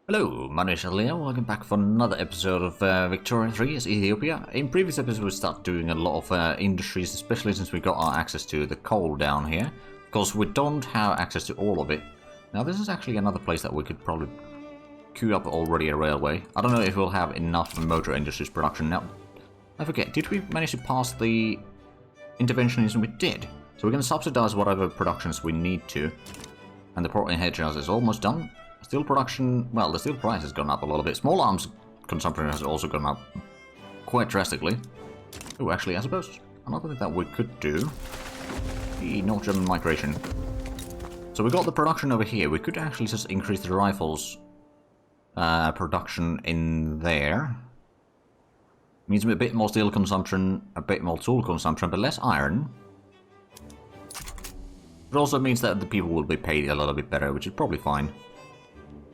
Hello, my name is Leo. Welcome back for another episode of Victoria 3 as Ethiopia. In previous episodes we started doing a lot of industries, especially since we got our access to the coal down here. Of course, we don't have access to all of it. Now this is actually another place that we could probably queue up already a railway. I don't know if we'll have enough motor industries production. Now, I forget, did we manage to pass the interventionism? We did. So we're going to subsidize whatever productions we need to. And the port in Hedgehouse is almost done. Steel production, well, the steel price has gone up a little bit. Small arms consumption has also gone up quite drastically. Oh, actually, I suppose another thing that we could do, the North German migration. So we got the production over here. We could actually just increase the rifles production in there. Means a bit more steel consumption, a bit more tool consumption, but less iron. It also means that the people will be paid a little bit better, which is probably fine.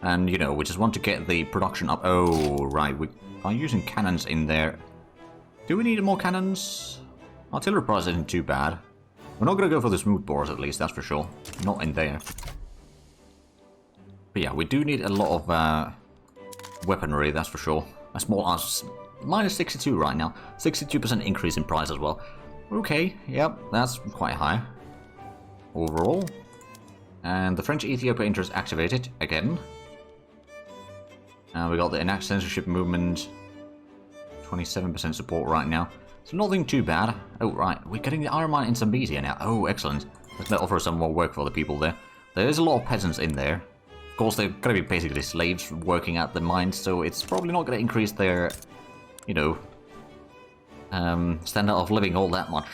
And, you know, we just want to get the production up. Oh, right, we are using cannons in there. Do we need more cannons? Artillery price isn't too bad. We're not going to go for the smooth bores, at least, that's for sure. Not in there. But yeah, we do need a lot of weaponry, that's for sure. A small arms, minus 62 right now. 62% increase in price as well. Okay, yep, that's quite high. Overall. And the French-Ethiopia interest activated again. And we got the enact censorship movement, 27% support right now. So nothing too bad. Oh, right, we're getting the iron mine in Zambezia now. Oh, excellent. Let's offer some more work for the people there. There is a lot of peasants in there. Of course, they're going to be basically slaves working at the mines, so it's probably not going to increase their, you know, standard of living all that much.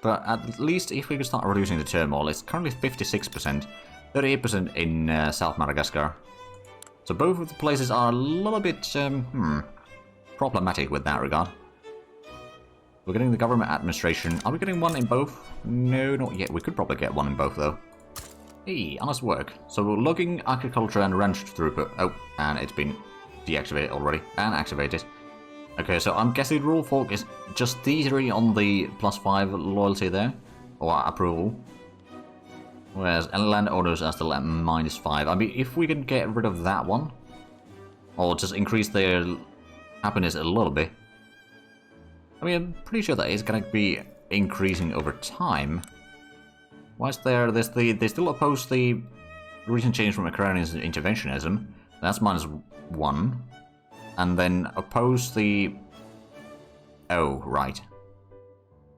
But at least if we could start reducing the turmoil, it's currently 56%, 38% in South Madagascar. So both of the places are a little bit problematic with that regard. We're getting the government administration. Are we getting one in both? No, not yet. We could probably get one in both, though. Hey, honest work. So we're logging agriculture and ranch throughput. Oh, and it's been deactivated already. And activated. Okay, so I'm guessing rule folk is just these three on the +5 loyalty there. Or approval. Whereas landowners are still at -5. I mean, if we can get rid of that one, or just increase their happiness a little bit. I mean, I'm pretty sure that is going to be increasing over time. Why is there? They still oppose the recent change from agrarian interventionism. That's -1. And then oppose the... Oh, right.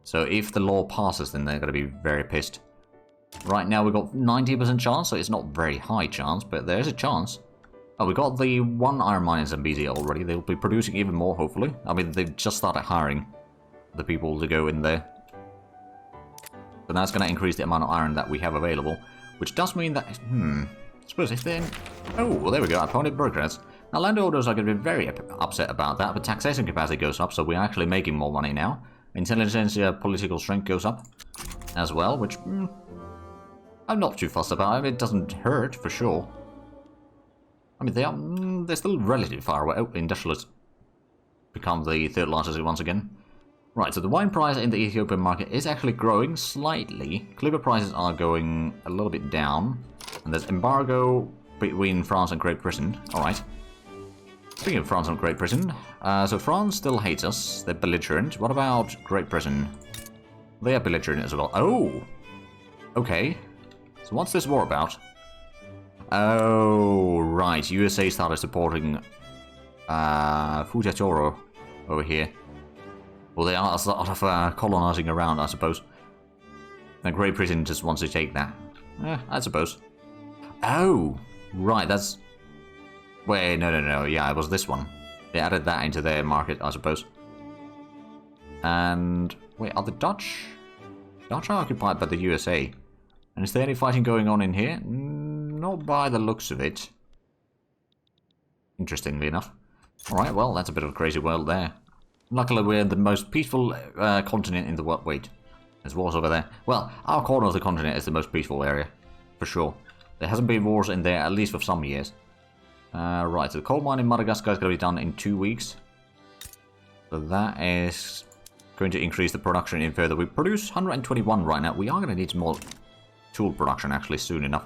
So if the law passes, then they're going to be very pissed. Right now we've got 90% chance, so it's not very high chance, but there's a chance. Oh, we got the one iron mine in Zambezia already. They'll be producing even more, hopefully. I mean, they've just started hiring the people to go in there. So that's going to increase the amount of iron that we have available, which does mean that... I suppose if they're... Oh, well, there we go. Opponent bureaucrats. Now, landowners are going to be very upset about that, but taxation capacity goes up, so we're actually making more money now. Intelligentsia political strength goes up as well, which... I'm not too fussed about it. It doesn't hurt, for sure. I mean, they're still relatively far away. Oh, industrialists become the third largest once again. Right, so the wine price in the Ethiopian market is actually growing slightly. Clipper prices are going a little bit down. And there's embargo between France and Great Britain. Alright. Speaking of France and Great Britain, so France still hates us. They're belligerent. What about Great Britain? They are belligerent as well. Oh! Okay. So what's this war about? Oh, right. USA started supporting Futatoro over here. Well, they are sort of colonizing around, I suppose. And Great Britain just wants to take that. I suppose. Oh, right. That's... Wait, no. Yeah, it was this one. They added that into their market, I suppose. And... Wait, are the Dutch... Dutch are occupied by the USA. And is there any fighting going on in here? Not by the looks of it. Interestingly enough. Alright, well, that's a bit of a crazy world there. Luckily, we're the most peaceful continent in the world. Wait, there's wars over there. Well, our corner of the continent is the most peaceful area. For sure. There hasn't been wars in there, at least for some years. Right, so the coal mine in Madagascar is going to be done in 2 weeks. So that is going to increase the production in further. We produce 121 right now. We are going to need some more tool production actually soon enough.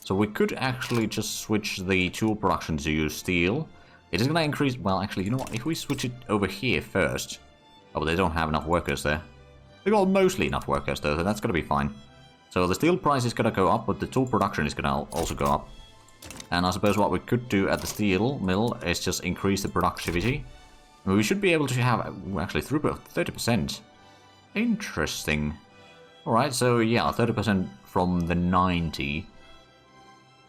So we could actually just switch the tool production to steel. It is going to increase... Well, actually, you know what? If we switch it over here first... Oh, but they don't have enough workers there. They got mostly enough workers, though, so that's going to be fine. So the steel price is going to go up, but the tool production is going to also go up. And I suppose what we could do at the steel mill is just increase the productivity. We should be able to have, actually, throughput of 30%. Interesting. Alright, so yeah, 30% from the 90.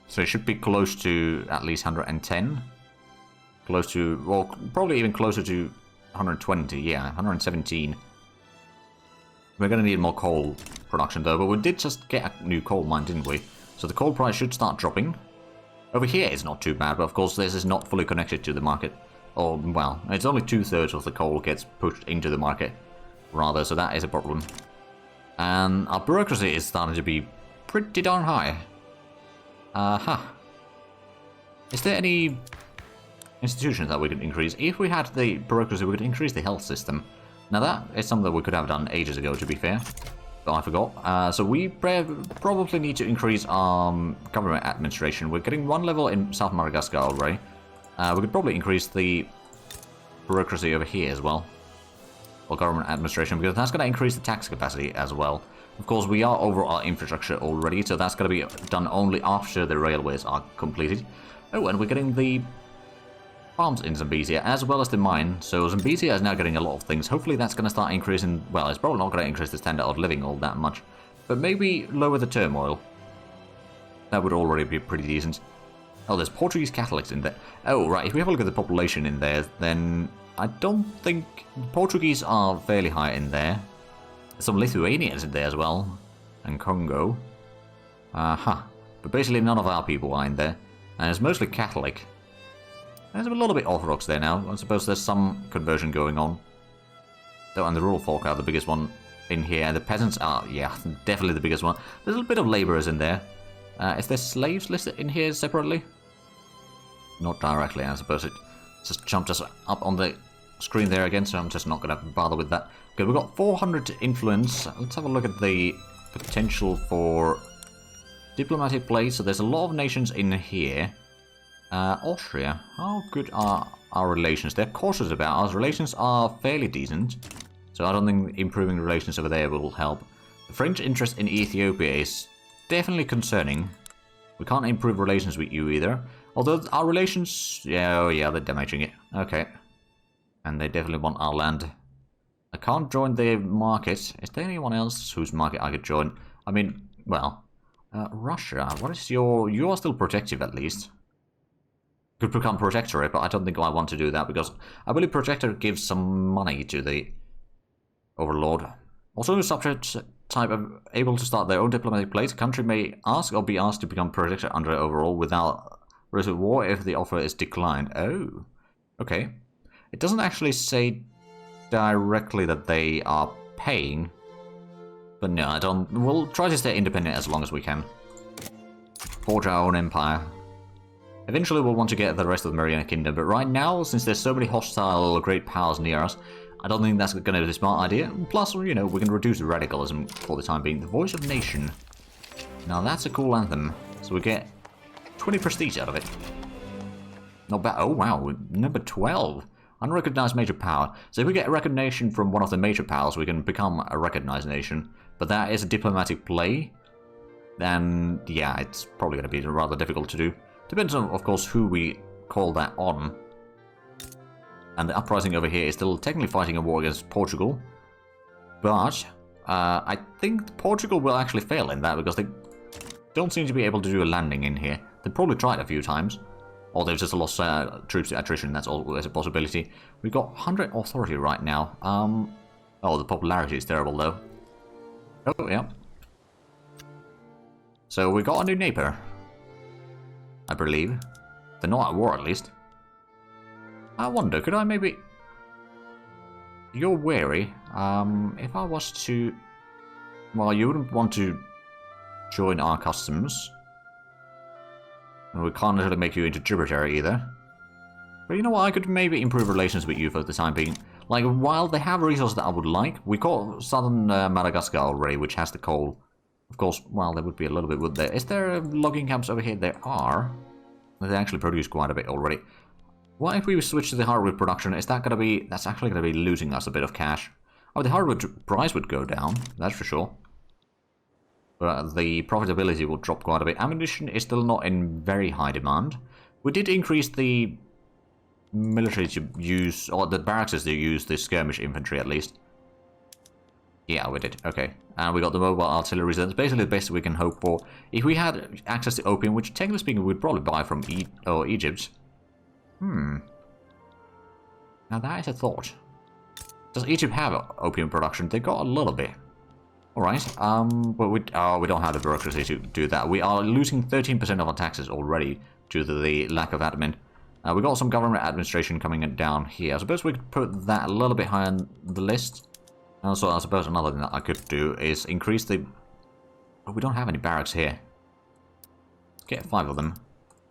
So it should be close to at least 110. Close to, well, probably even closer to 120, yeah, 117. We're going to need more coal production though, but we did just get a new coal mine, didn't we? So the coal price should start dropping. Over here it's not too bad, but of course this is not fully connected to the market. Or, well, it's only 2/3 of the coal gets pushed into the market, rather, so that is a problem. And our bureaucracy is starting to be pretty darn high. Is there any institutions that we could increase? If we had the bureaucracy, we could increase the health system. Now that is something that we could have done ages ago, to be fair. But I forgot. So we probably need to increase our government administration. We're getting 1 level in South Madagascar already. We could probably increase the bureaucracy over here as well. Or government administration, because that's going to increase the tax capacity as well. Of course, we are over our infrastructure already, so that's going to be done only after the railways are completed. Oh, and we're getting the farms in Zambezia, as well as the mine. So Zambezia is now getting a lot of things. Hopefully that's going to start increasing... Well, it's probably not going to increase the standard of living all that much. But maybe lower the turmoil. That would already be pretty decent. Oh, there's Portuguese Catholics in there. Oh, right. If we have a look at the population in there, then I don't think... Portuguese are fairly high in there. Some Lithuanians in there as well. And Congo. But basically none of our people are in there. And it's mostly Catholic. There's a little bit Orthodox there now. I suppose there's some conversion going on. Though, and the rural folk are the biggest one in here. And the peasants are, yeah, definitely the biggest one. There's a little bit of labourers in there. Is there slaves listed in here separately? Not directly, I suppose. It just jumped us up on the screen there again, so I'm just not going to bother with that. Okay, we've got 400 influence. Let's have a look at the potential for diplomatic play. So there's a lot of nations in here. Austria, how good are our relations? They're cautious about us. Relations are fairly decent, so I don't think improving relations over there will help. The French interest in Ethiopia is definitely concerning. We can't improve relations with you either. Although our relations... Yeah, oh yeah, they're damaging it. Okay. And they definitely want our land. I can't join their market. Is there anyone else whose market I could join? I mean, well... Russia, what is your... You are still protective at least. Could become protectorate, but I don't think I want to do that because I believe protectorate gives some money to the overlord. Also, subject type of able to start their own diplomatic place. A country may ask or be asked to become protector under overall without risk of war if the offer is declined. Oh, okay. It doesn't actually say directly that they are paying, but no, I don't. We'll try to stay independent as long as we can. Forge our own empire. Eventually we'll want to get the rest of the Mariana Kingdom, but right now, since there's so many hostile great powers near us, I don't think that's going to be a smart idea. Plus, you know, we can reduce the radicalism for the time being. The Voice of Nation. Now that's a cool anthem. So we get 20 prestige out of it. Not bad. Oh wow, number 12. Unrecognized major power. So if we get a recognition from one of the major powers, we can become a recognized nation. But that is a diplomatic play. Then, yeah, it's probably going to be rather difficult to do. Depends on, of course, who we call that on. And the uprising over here is still technically fighting a war against Portugal. But I think Portugal will actually fail in that because they don't seem to be able to do a landing in here. They've probably tried a few times. Or they've just lost troops to attrition. That's always a possibility. We've got 100 authority right now. Oh, the popularity is terrible, though. Oh, yeah. So we got a new neighbor. I believe. They're not at war, at least. I wonder, could I maybe... You're wary. If I was to... Well, you wouldn't want to join our customs. And we can't really make you into tributary either. But you know what, I could maybe improve relations with you for the time being. Like, while they have resources that I would like, we got southern Madagascar already, which has the coal. Of course, well, there would be a little bit wood there. Is there logging camps over here? There are. They actually produce quite a bit already. What if we switch to the hardwood production? Is that going to be... That's actually going to be losing us a bit of cash. Oh, the hardwood price would go down, that's for sure. But the profitability will drop quite a bit. Ammunition is still not in very high demand. We did increase the military to use... Or the barracks to use the skirmish infantry at least. Yeah, we did. Okay. And we got the mobile artillery. So that's basically the best we can hope for. If we had access to opium, which technically speaking we'd probably buy from Egypt. Now that is a thought. Does Egypt have opium production? They got a little bit. Alright. But we don't have the bureaucracy to do that. We are losing 13% of our taxes already due to the lack of admin. We got some government administration coming down here. I suppose we could put that a little bit higher on the list. Also, I suppose another thing that I could do is increase the... Oh, we don't have any barracks here. Let's get 5 of them.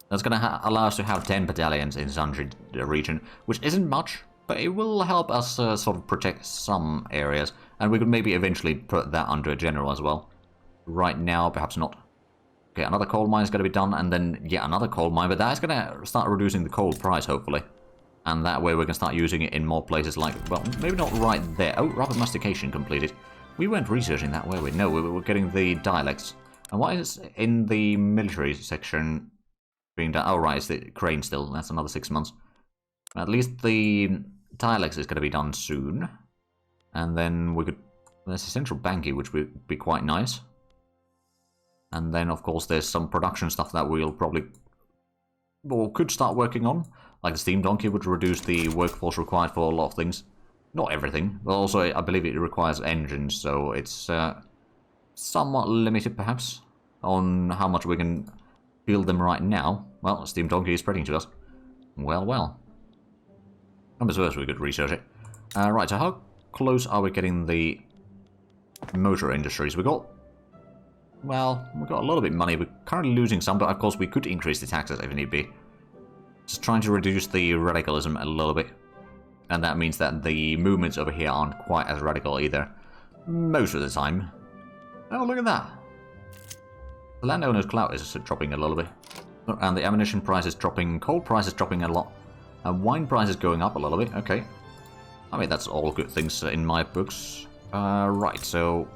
That's going to allow us to have 10 battalions in Zanji region, which isn't much, but it will help us sort of protect some areas. And we could maybe eventually put that under a general as well. Right now, perhaps not. Okay, another coal mine is going to be done, and then, yeah, another coal mine, but that's going to start reducing the coal price, hopefully. And that way we can start using it in more places like, well, maybe not right there. Oh, rapid mastication completed. We weren't researching that, were we? No, we were getting the dialects. And why is in the military section being done? Oh, right, it's the crane still. That's another 6 months. At least the dialects is going to be done soon. And then we could... There's a central banking, which would be quite nice. And then, of course, there's some production stuff that we'll probably... or could start working on. Like the steam donkey would reduce the workforce required for a lot of things. Not everything, but also I believe it requires engines, so it's somewhat limited perhaps on how much we can build them right now. Well, steam donkey is spreading to us. Well. I suppose we could research it. Right, so how close are we getting the motor industries? We got... Well, we got a little bit of money. We're currently losing some, but of course we could increase the taxes if need be. Just trying to reduce the radicalism a little bit. And that means that the movements over here aren't quite as radical either. Most of the time. Oh, look at that. The landowner's clout is dropping a little bit. And the ammunition price is dropping. Coal price is dropping a lot. And wine price is going up a little bit. Okay. I mean, that's all good things in my books. Right, so...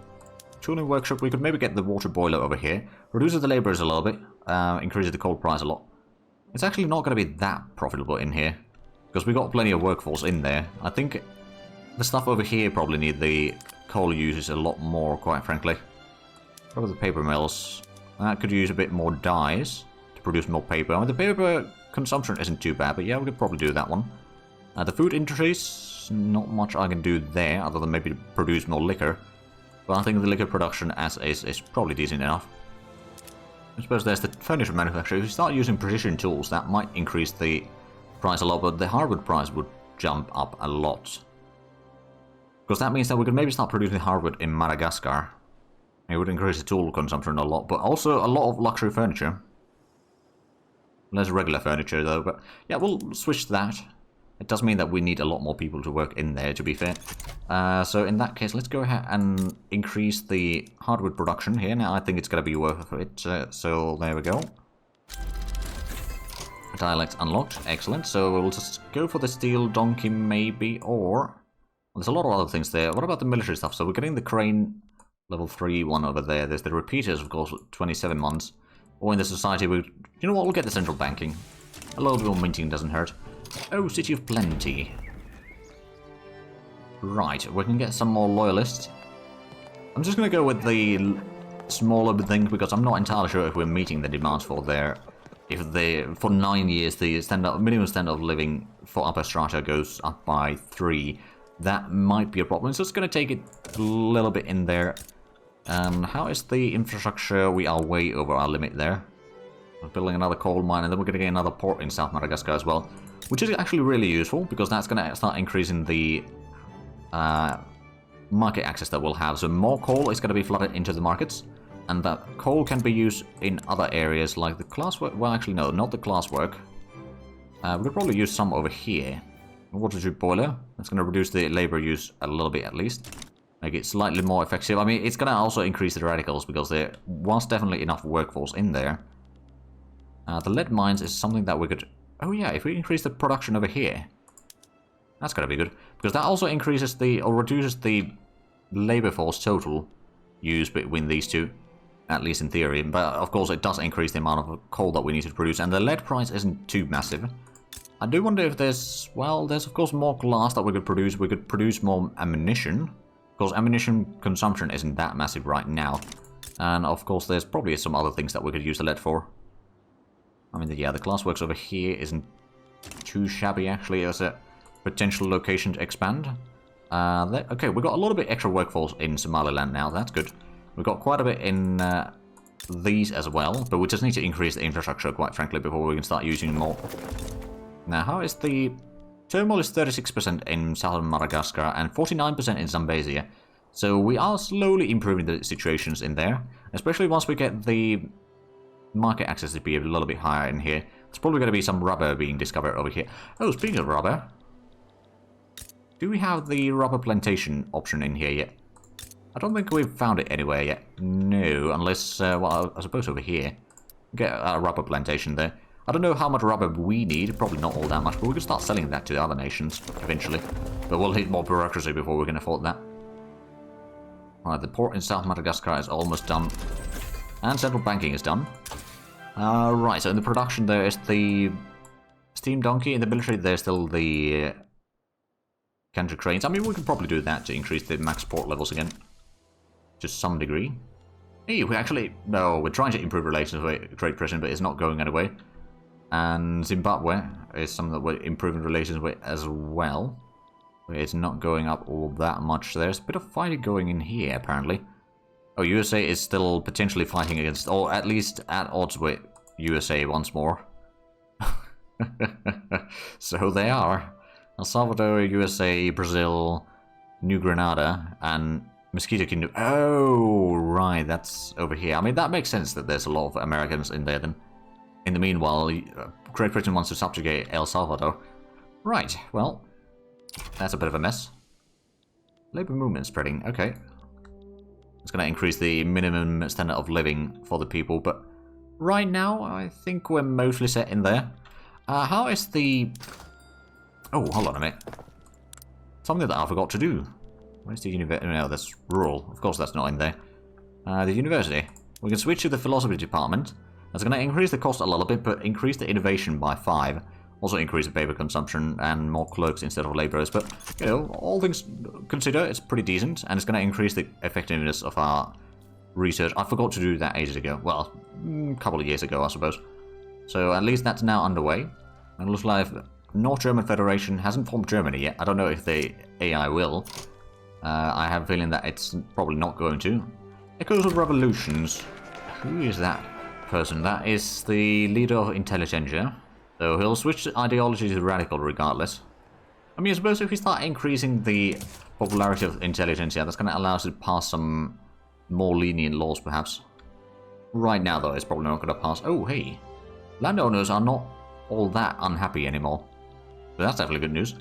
Tooling workshop, we could maybe get the water boiler over here. Reduces the labourers a little bit. Increases the coal price a lot. It's actually not going to be that profitable in here, because we got plenty of workforce in there. I think the stuff over here probably need the coal uses a lot more, quite frankly. Probably the paper mills. That could use a bit more dyes to produce more paper. I mean, the paper consumption isn't too bad, but yeah, we could probably do that one. The food industries, not much I can do there, other than maybe produce more liquor. But I think the liquor production as is probably decent enough. I suppose there's the furniture manufacturer. If you start using precision tools, that might increase the price a lot, but the hardwood price would jump up a lot. Because that means that we could maybe start producing hardwood in Madagascar. It would increase the tool consumption a lot, but also a lot of luxury furniture. Less regular furniture though, but yeah, we'll switch to that. It does mean that we need a lot more people to work in there, to be fair. So in that case, let's go ahead and increase the hardwood production here. Now I think it's going to be worth it, so there we go. Dialect unlocked, excellent. So we'll just go for the steel donkey maybe, or... Well, there's a lot of other things there. What about the military stuff? So we're getting the crane level 3 one over there. There's the repeaters, of course, 27 months. Or in the society, you know what, we'll get the central banking. A little bit more minting doesn't hurt. Oh, City of Plenty. Right, we can get some more loyalists. I'm just going to go with the smaller thing because I'm not entirely sure if we're meeting the demands for their... for 9 years, the minimum standard of living for upper strata goes up by 3. That might be a problem, so it's going to take it a little bit in there. How is the infrastructure? We are way over our limit there. We're building another coal mine, and then we're going to get another port in South Madagascar as well. Which is actually really useful, because that's going to start increasing the market access that we'll have. So more coal is going to be flooded into the markets, and that coal can be used in other areas, like the glasswork. Well, actually, no, not the glasswork. We could probably use some over here. Water tube boiler. That's going to reduce the labor use a little bit, at least. Make it slightly more effective. I mean, it's going to also increase the radicals because there was definitely enough workforce in there. The lead mines is something that we could... Oh yeah, if we increase the production over here, that's going to be good. Because that also increases the... or reduces the labor force total used between these two. At least in theory. But of course it does increase the amount of coal that we need to produce. And the lead price isn't too massive. I do wonder if there's... well, there's of course more glass that we could produce. We could produce more ammunition. Because ammunition consumption isn't that massive right now. And of course there's probably some other things that we could use the lead for. I mean, yeah, the glassworks over here isn't too shabby actually as a potential location to expand. Okay, we've got a little bit extra workforce in Somaliland now, that's good. We've got quite a bit in these as well, but we just need to increase the infrastructure, quite frankly, before we can start using more. Now, how is the... Turmoil is 36% in southern Madagascar and 49% in Zambezia. So we are slowly improving the situations in there, especially once we get the market access to be a little bit higher in here. There's probably going to be some rubber being discovered over here. Oh, speaking of rubber, do we have the rubber plantation option in here yet? I don't think we've found it anywhere yet. No, unless, well, I suppose over here. Get a rubber plantation there. I don't know how much rubber we need, probably not all that much, but we can start selling that to the other nations eventually. But we'll hit more bureaucracy before we can afford that. Alright, the port in South Madagascar is almost done. And central banking is done. Right, so in the production there is the steam donkey. In the military there's still the counter cranes. I mean, we could probably do that to increase the max port levels again. To some degree. Hey, we actually... no, we're trying to improve relations with Great Britain, but it's not going anyway. And Zimbabwe is something that we're improving relations with as well. It's not going up all that much. There's a bit of fighting going in here, apparently. Oh, USA is still potentially fighting against, or at least at odds with USA once more. So they are. El Salvador, USA, Brazil, New Granada, and Mosquito Kingdom. Oh, right, that's over here. I mean, that makes sense that there's a lot of Americans in there then. In the meanwhile, Great Britain wants to subjugate El Salvador. Right, well, that's a bit of a mess. Labor movement spreading, okay. It's going to increase the minimum standard of living for the people, but right now, I think we're mostly set in there. How is the... oh, hold on a minute. Something that I forgot to do. Where's the university? No, that's rural. Of course that's not in there. The university. We can switch to the philosophy department. That's going to increase the cost a little bit, but increase the innovation by 5. Also increase the paper consumption and more clerks instead of laborers. But, you know, all things considered, it's pretty decent. And it's going to increase the effectiveness of our research. I forgot to do that ages ago. Well, a couple of years ago, I suppose. So at least that's now underway. And it looks like North German Federation hasn't formed Germany yet. I don't know if the AI will. I have a feeling that it's probably not going to. Echoes of Revolutions. Who is that person? That is the leader of Intelligentsia. So he'll switch ideology to radical regardless. I mean, I suppose if we start increasing the popularity of Intelligentsia, that's going to allow us to pass some more lenient laws, perhaps. Right now, though, it's probably not going to pass. Oh, hey. Landowners are not all that unhappy anymore. So that's definitely good news.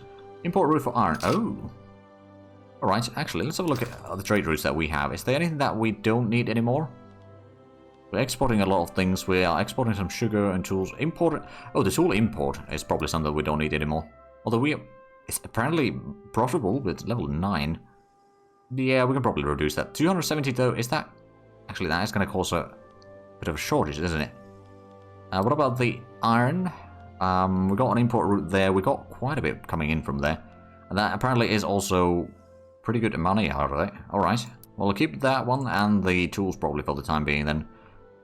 Import route for iron. Oh. Alright, actually, let's have a look at the trade routes that we have. Is there anything that we don't need anymore? We're exporting a lot of things. We are exporting some sugar and tools. Import... oh, the tool import is probably something that we don't need anymore. Although it's apparently profitable with level 9. Yeah, we can probably reduce that. 270 though, is that... actually, that is going to cause a bit of a shortage, isn't it? What about the iron? We got an import route there. We got quite a bit coming in from there. And that apparently is also pretty good money out of it. Alright. Well, we'll keep that one and the tools probably for the time being then.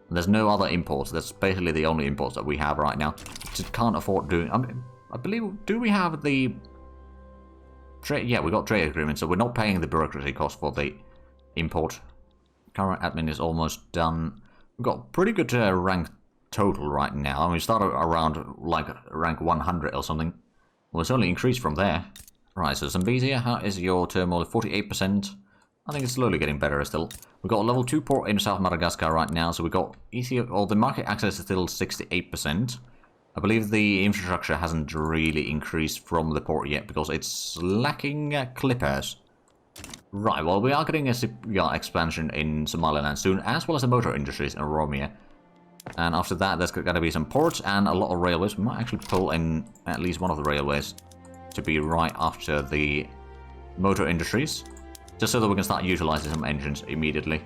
There's no other imports. That's basically the only imports that we have right now. Just can't afford doing... I mean, I believe... do we have the... yeah, we got trade agreements, so we're not paying the bureaucracy cost for the import. Current admin is almost done. We've got pretty good rank total right now. I mean, we started around like rank 100 or something. Well, it's only increased from there. Right, so Zambezia, how is your turmoil? 48%. I think it's slowly getting better still. We've got a level 2 port in South Madagascar right now, so we've got Ethiopia, well, the market access is still 68%. I believe the infrastructure hasn't really increased from the port yet because it's lacking clippers. Right, well, we are getting a shipyard expansion in Somaliland soon, as well as the motor industries in Oromia. And after that, there's going to be some ports and a lot of railways. We might actually pull in at least one of the railways to be right after the motor industries, just so that we can start utilizing some engines immediately.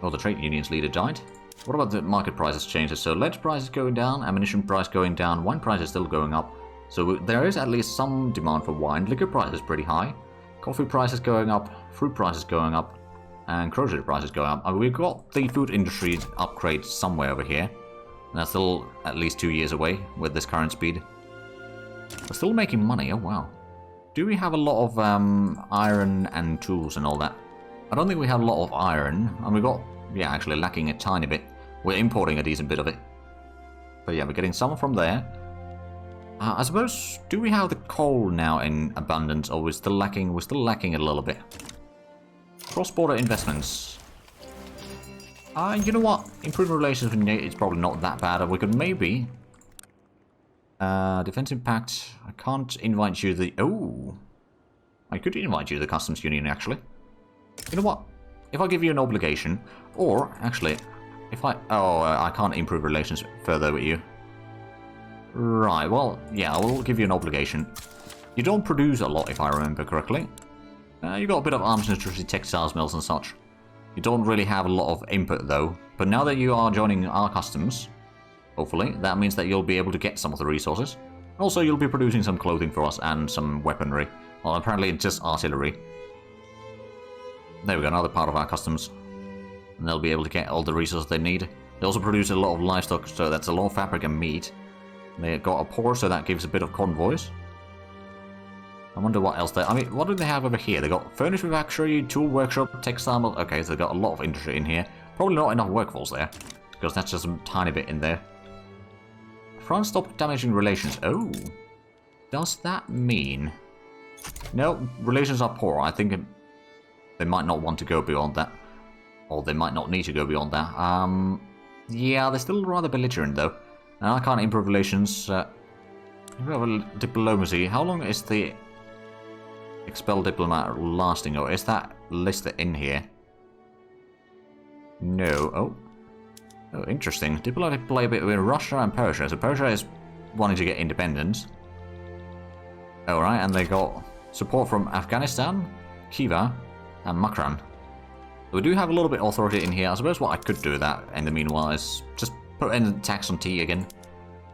Oh, the trade union's leader died. What about the market prices changes? So lead price is going down, ammunition price going down, wine price is still going up. So there is at least some demand for wine. Liquor price is pretty high. Coffee price is going up, fruit price is going up, and grocery price is going up. I mean, we've got the food industry upgrade somewhere over here. And that's still at least 2 years away with this current speed. We're still making money, oh wow. Do we have a lot of iron and tools and all that? I don't think we have a lot of iron, and we got, yeah, actually lacking a tiny bit. We're importing a decent bit of it. But yeah, we're getting some from there. I suppose, do we have the coal now in abundance, or we're still lacking a little bit? Cross-border investments. You know what? Improved relations with NATO is probably not that bad. We could maybe... Defense Impact. I can't invite you to the... Oh! I could invite you to the Customs Union, actually. You know what? If I give you an obligation, or, actually, if I... Oh, I can't improve relations further with you. Right, well, yeah, I will give you an obligation. You don't produce a lot, if I remember correctly. You got a bit of arms industry, textiles, mills and such. You don't really have a lot of input, though. But now that you are joining our customs, hopefully, that means that you'll be able to get some of the resources. Also, you'll be producing some clothing for us and some weaponry. Well, apparently it's just artillery. There we go, another part of our customs. And they'll be able to get all the resources they need. They also produce a lot of livestock, so that's a lot of fabric and meat. They got a port, so that gives a bit of convoys. I wonder what else they... I mean, what do they have over here? They got furniture factory, tool workshop, textile... Okay, so they got a lot of industry in here. Probably not enough workforce there, because that's just a tiny bit in there. France stopped damaging relations. Oh. Does that mean... No, relations are poor. I think they might not want to go beyond that. Or they might not need to go beyond that. Yeah, they're still rather belligerent, though. And I can't improve relations. We have a diplomacy. How long is the expel diplomat lasting, or is that listed in here? No. Oh, interesting. Diplomatic play a bit with Russia and Persia. So Persia is wanting to get independence. Alright, and they got support from Afghanistan, Khiva, and Makran. We do have a little bit of authority in here. I suppose what I could do with that in the meanwhile is just put in the tax on tea again.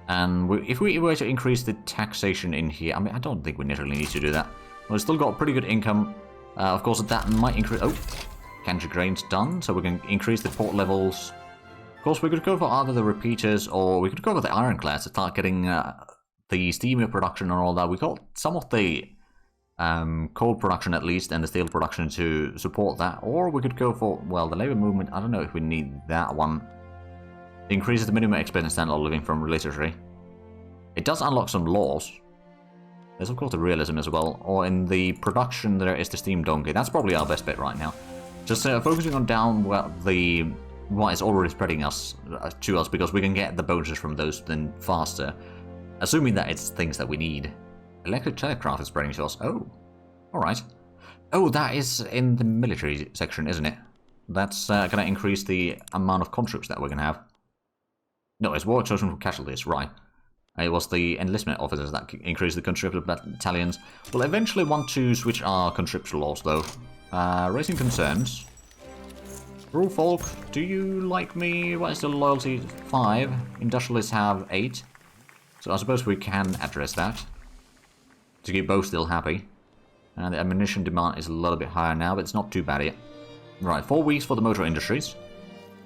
And if we were to increase the taxation in here, I mean, I don't think we necessarily need to do that. We've still got pretty good income. Of course, that might increase... Oh, Kanji grain's done, so we can increase the port levels. Of course, we could go for either the repeaters, or we could go for the ironclads to start getting the steamer production and all that. We got some of the coal production at least, and the steel production to support that. Or we could go for, well, the labor movement. I don't know if we need that one. It increases the minimum expense and standard of living from military. It does unlock some laws. There's of course the realism as well. Or in the production there is the steam donkey. That's probably our best bet right now. Just focusing on down what is already spreading us to us, because we can get the bonuses from those then faster. Assuming that it's things that we need. Electric telegraph is spreading to us. Oh, alright. Oh, that is in the military section, isn't it? That's going to increase the amount of conscripts that we're going to have. No, it's war extortion from casualties, right. It was the enlistment officers that increased the conscripted battalions. We'll eventually want to switch our conscription laws, though. Raising concerns. Rural folk, do you like me? What is the loyalty? 5. Industrialists have 8. So I suppose we can address that. To keep both still happy. And the ammunition demand is a little bit higher now, but it's not too bad yet. Right, 4 weeks for the motor industries.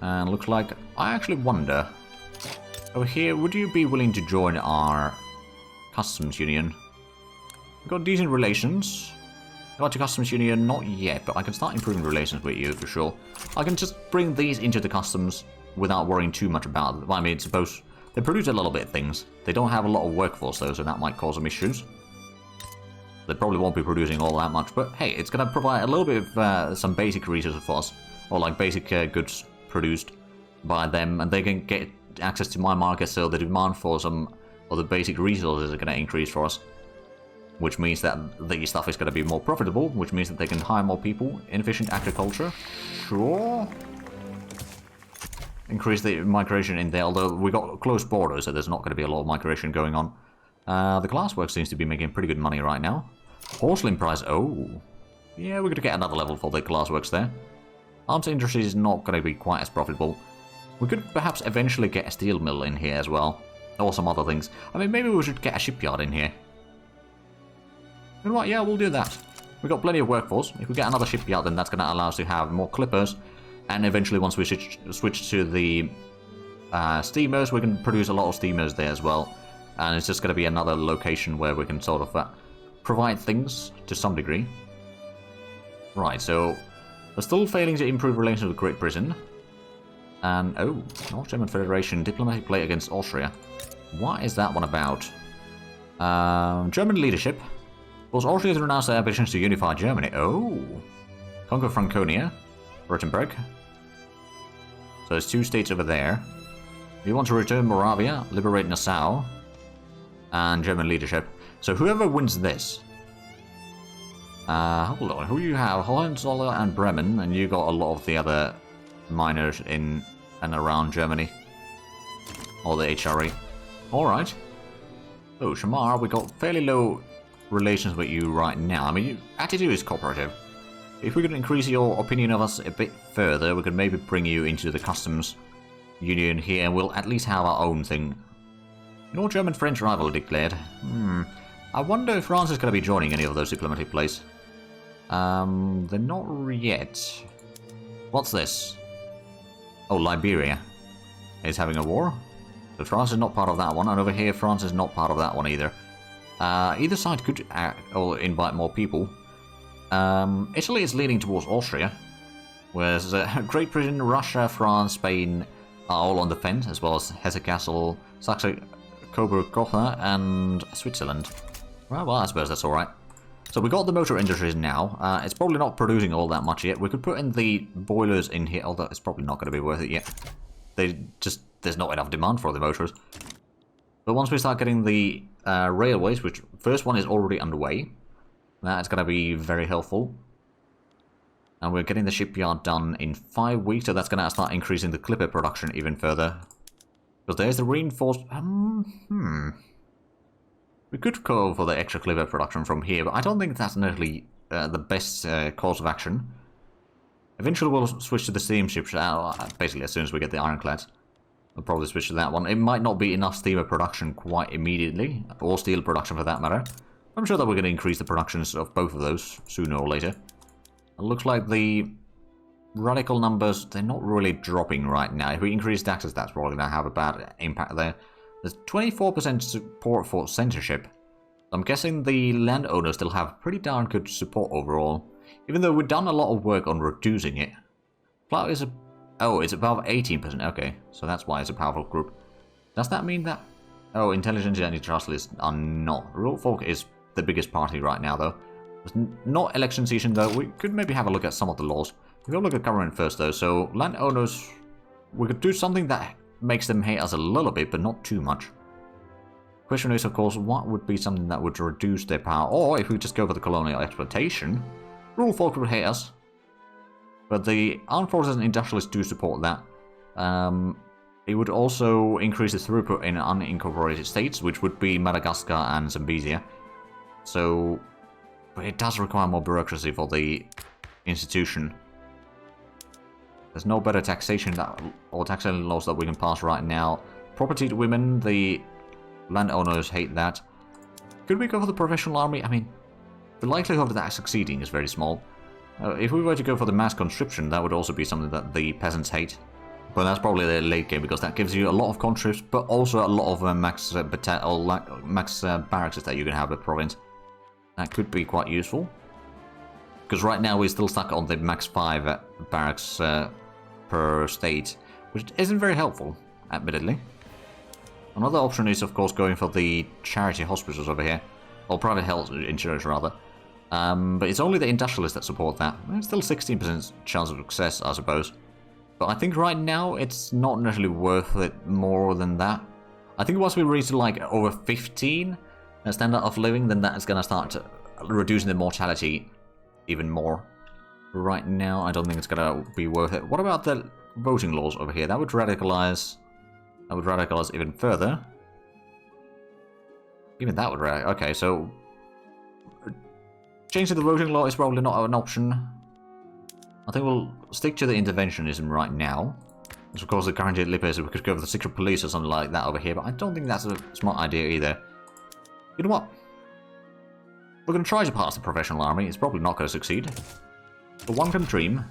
And looks like... I actually wonder... Over here, would you be willing to join our customs union? We've got decent relations. Got to customs union, not yet, but I can start improving relations with you for sure. I can just bring these into the customs without worrying too much about it. I mean, suppose they produce a little bit of things. They don't have a lot of workforce though, so that might cause some issues. They probably won't be producing all that much, but hey, it's going to provide a little bit of some basic resources for us, or like basic goods produced by them, and they can get access to my market, so the demand for some of the basic resources are going to increase for us. which means that the stuff is going to be more profitable, which means that they can hire more people. Inefficient agriculture, sure. Increase the migration in there, although we got close borders, so there's not going to be a lot of migration going on. The glasswork seems to be making pretty good money right now. Porcelain price, oh. Yeah, we're going to get another level for the glassworks there. Arms industry is not going to be quite as profitable. We could perhaps eventually get a steel mill in here as well. Or some other things. I mean, maybe we should get a shipyard in here. You know what? Yeah, we'll do that. We've got plenty of workforce. If we get another shipyard, then that's going to allow us to have more clippers. And eventually, once we switch to the steamers, we can produce a lot of steamers there as well. And it's just going to be another location where we can sort of provide things to some degree. Right, so we're still failing to improve relations with Great Britain. And, oh, North German Federation diplomatic play against Austria. What is that one about? German leadership. Was Austria to renounce their ambitions to unify Germany? Oh. Conquer Franconia. Württemberg. So there's 2 states over there. We want to return Moravia, liberate Nassau, and German leadership. So whoever wins this... hold on, who do you have? Hohenzollern and Bremen, and you got a lot of the other miners in and around Germany. Or the HRE. Alright. Oh, Shamar, we got fairly low relations with you right now. I mean, your attitude is cooperative. If we could increase your opinion of us a bit further, we could maybe bring you into the customs union here, and we'll at least have our own thing. No German-French rival declared. I wonder if France is going to be joining any of those diplomatic plays. They're not yet. What's this? Oh, Liberia is having a war. So France is not part of that one, and over here France is not part of that one either. Either side could or invite more people. Italy is leaning towards Austria, whereas Great Britain, Russia, France, Spain are all on the fence, as well as Hesse-Kassel, Saxe-Coburg-Gotha, and Switzerland. Well, I suppose that's alright. So we got the motor industries now. It's probably not producing all that much yet. We could put in the boilers in here, although it's probably not going to be worth it yet. There's not enough demand for the motors. But once we start getting the railways, which first one is already underway, that's going to be very helpful. And we're getting the shipyard done in 5 weeks, so that's going to start increasing the clipper production even further. Because there's the reinforced... We could go for the extra clipper production from here, but I don't think that's necessarily the best course of action. Eventually we'll switch to the steamships, basically as soon as we get the ironclads. We'll probably switch to that one. It might not be enough steamer production quite immediately, or steel production for that matter. I'm sure that we're going to increase the productions of both of those sooner or later. It looks like the radical numbers, they're not really dropping right now. If we increase taxes, that's probably going to have a bad impact there. There's 24% support for censorship. I'm guessing the landowners still have pretty darn good support overall. Even though we've done a lot of work on reducing it. Plow is it's above 18%. Okay, so that's why it's a powerful group. Does that mean that... Oh, intelligence and anti-trust are not. Rural Folk is the biggest party right now, though. It's not election season, though. We could maybe have a look at some of the laws. We'll look at government first, though. So, landowners... We could do something that makes them hate us a little bit, but not too much. Question is, of course, what would be something that would reduce their power? Or, if we just go for the colonial exploitation, rural folk would hate us. But the armed forces and industrialists do support that. It would also increase the throughput in unincorporated states, which would be Madagascar and Zambezia. So, but it does require more bureaucracy for the institution. There's no better taxation or taxation laws that we can pass right now. Property to women, the landowners hate that. Could we go for the professional army? I mean, the likelihood of that succeeding is very small. If we were to go for the mass conscription, that would also be something that the peasants hate. But that's probably the late game, because that gives you a lot of conscripts, but also a lot of max barracks that you can have per province. That could be quite useful. Because right now we're still stuck on the max 5 barracks per state, which isn't very helpful, admittedly. Another option is, of course, going for the charity hospitals over here. Or private health insurance, rather. But it's only the industrialists that support that. It's still 16% chance of success, I suppose. But I think right now it's not necessarily worth it more than that. I think once we reach like over 15, standard of living, then that is going to start reducing the mortality even more. Right now, I don't think it's going to be worth it. What about the voting laws over here? That would radicalize even further. Even that would okay, so changing the voting law is probably not an option. I think we'll stick to the interventionism right now. Because of course the guaranteed lippers, we could go for the secret police or something like that over here, but I don't think that's a smart idea either. You know what? We're going to try to pass the professional army. It's probably not going to succeed. But one can dream.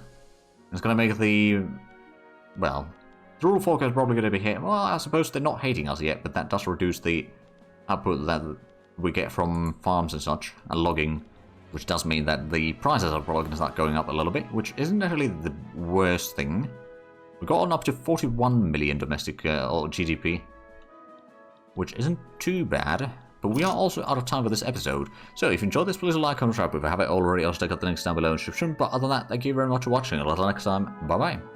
It's going to make the... well, the rule folk is probably going to be hit. Well, I suppose they're not hating us yet, but that does reduce the output that we get from farms and such, and logging, which does mean that the prices are probably going to start going up a little bit, which isn't actually the worst thing. We've gotten up to 41 million domestic or GDP, which isn't too bad. But we are also out of time for this episode. So if you enjoyed this, please like, comment, subscribe if you haven't already. I'll stick up the links down below in the description. But other than that, thank you very much for watching. Until next time, bye bye.